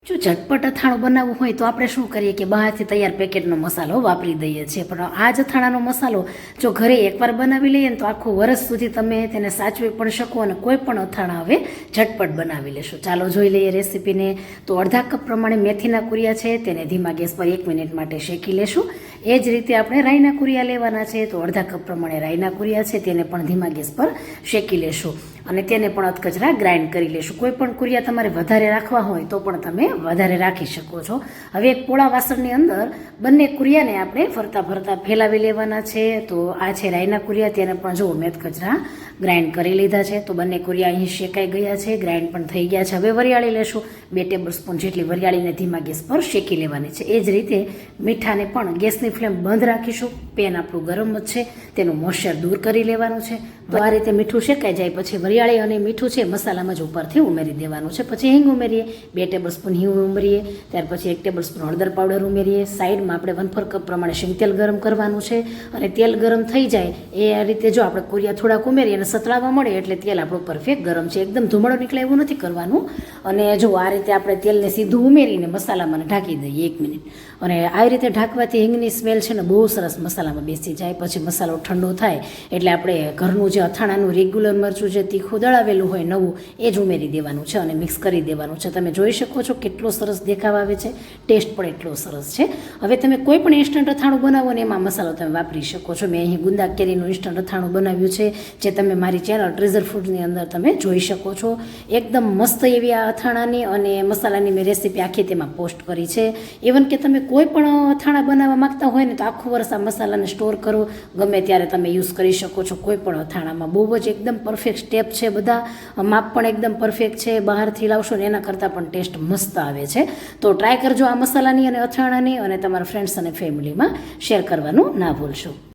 જો ઝટપટ અથાણું બનાવવું હોય તો આપણે શું કરીએ કે બહારથી તૈયાર પેકેટનો મસાલો વાપરી દઈએ છીએ, પણ આ જ અથાણાનો મસાલો જો ઘરે એકવાર બનાવી લઈએ ને તો આખું વરસ સુધી તમે તેને સાચવી પણ શકો અને કોઈ પણ અથાણા હવે ઝટપટ બનાવી લેશો. ચાલો જોઈ લઈએ રેસીપીને. તો અડધા કપ પ્રમાણે મેથીના કુરિયા છે તેને ધીમા ગેસ પર 1 મિનિટ માટે શેકી લેશું. એ જ રીતે આપણે રાઈના કુરિયા લેવાના છે, તો અડધા કપ પ્રમાણે રાઈના કુરિયા છે તેને પણ ધીમા ગેસ પર શેકી લેશું અને તેને પણ અધકચરા ગ્રાઇન્ડ કરી લેશું. કોઈ પણ કુરિયા તમારે વધારે રાખવા હોય તો પણ તમે વધારે રાખી શકો છો. હવે એક પોળા વાસણની અંદર બંને કુરિયાને આપણે ફરતા ફરતા ફેલાવી લેવાના છે. તો આ છે રાઈના કુરિયા, તેને પણ જુઓ મેં અધકચરા ગ્રાઇન્ડ કરી લીધા છે. તો બંને કુરિયા અહીં શેકાઈ ગયા છે, ગ્રાઇન્ડ પણ થઈ ગયા છે. હવે વરિયાળી લેશું. 2 ટેબલ સ્પૂન જેટલી વરિયાળીને ધીમા ગેસ પર શેકી લેવાની છે. એ જ રીતે મીઠાને પણ ગેસની ફ્લેમ બંધ રાખીશું. પેન આપણું ગરમ જ છે, તેનું મોઇશ્ચર દૂર કરી લેવાનું છે. તો આ રીતે મીઠું શેકાઈ જાય પછી વરિયાળી અને મીઠું છે મસાલામાં જ ઉપરથી ઉમેરી દેવાનું છે. પછી હિંગ ઉમેરીએ, 2 ટેબલ સ્પૂન હિંગ ઉમેરીએ, ત્યાર પછી 1 ટેબલ સ્પૂન હળદર પાવડર ઉમેરીએ. સાઈડમાં આપણે 1/4 કપ પ્રમાણે શીંગ તેલ ગરમ કરવાનું છે અને તેલ ગરમ થઈ જાય એ આ રીતે જો આપણે કુરિયા થોડાક ઉમેરીએ અને સતળાવા મળે એટલે તેલ આપણું પરફેક્ટ ગરમ છે. એકદમ ધુમાડો નીકળે એવું નથી કરવાનું. અને જો આ રીતે આપણે તેલને સીધું ઉમેરીને મસાલામાં ઢાંકી દઈએ 1 મિનિટ. અને આવી રીતે ઢાંકવાથી હિંગની સ્મેલ છે ને બહુ સરસ મસાલામાં બેસી જાય. પછી મસાલો ઠંડો થાય એટલે આપણે ઘરનું જે અથાણાનું રેગ્યુલર મરચું જે તીખું દળાવેલું હોય નવું એ જ ઉમેરી દેવાનું છે અને મિક્સ કરી દેવાનું છે. તમે જોઈ શકો છો કેટલો સરસ દેખાવ આવે છે, ટેસ્ટ પણ એટલો સરસ છે. હવે તમે કોઈ પણ ઇન્સ્ટન્ટ અથાણું બનાવો ને એમાં મસાલો તમે વાપરી શકો છો. મેં અહીં ગુંદા કેરીનું ઇન્સ્ટન્ટ અથાણું બનાવ્યું છે, જે તમે મારી ચેનલ ટ્રેઝર ફૂડની અંદર તમે જોઈ શકો છો. એકદમ મસ્ત એવી આ અથાણાની અને મસાલાની મેં રેસીપી આખી તેમાં પોસ્ટ કરી છે. ઇવન કે તમે કોઈ પણ અથાણા બનાવવા માંગતા હોય ને તો આખું વર્ષ આ મસાલાને સ્ટોર કરો, ગમે ત્યારે તમે યુઝ કરી શકો છો કોઈ પણ અથાણામાં. બહુ જ એકદમ પરફેક્ટ સ્ટેપ છે, બધા માપ પણ એકદમ પરફેક્ટ છે. બહારથી લાવશો ને એના કરતાં પણ ટેસ્ટ મસ્ત આવે છે. તો ટ્રાય કરજો આ મસાલાની અને અથાણાની, અને તમારા ફ્રેન્ડ્સ અને ફેમિલીમાં શેર કરવાનું ના ભૂલશો.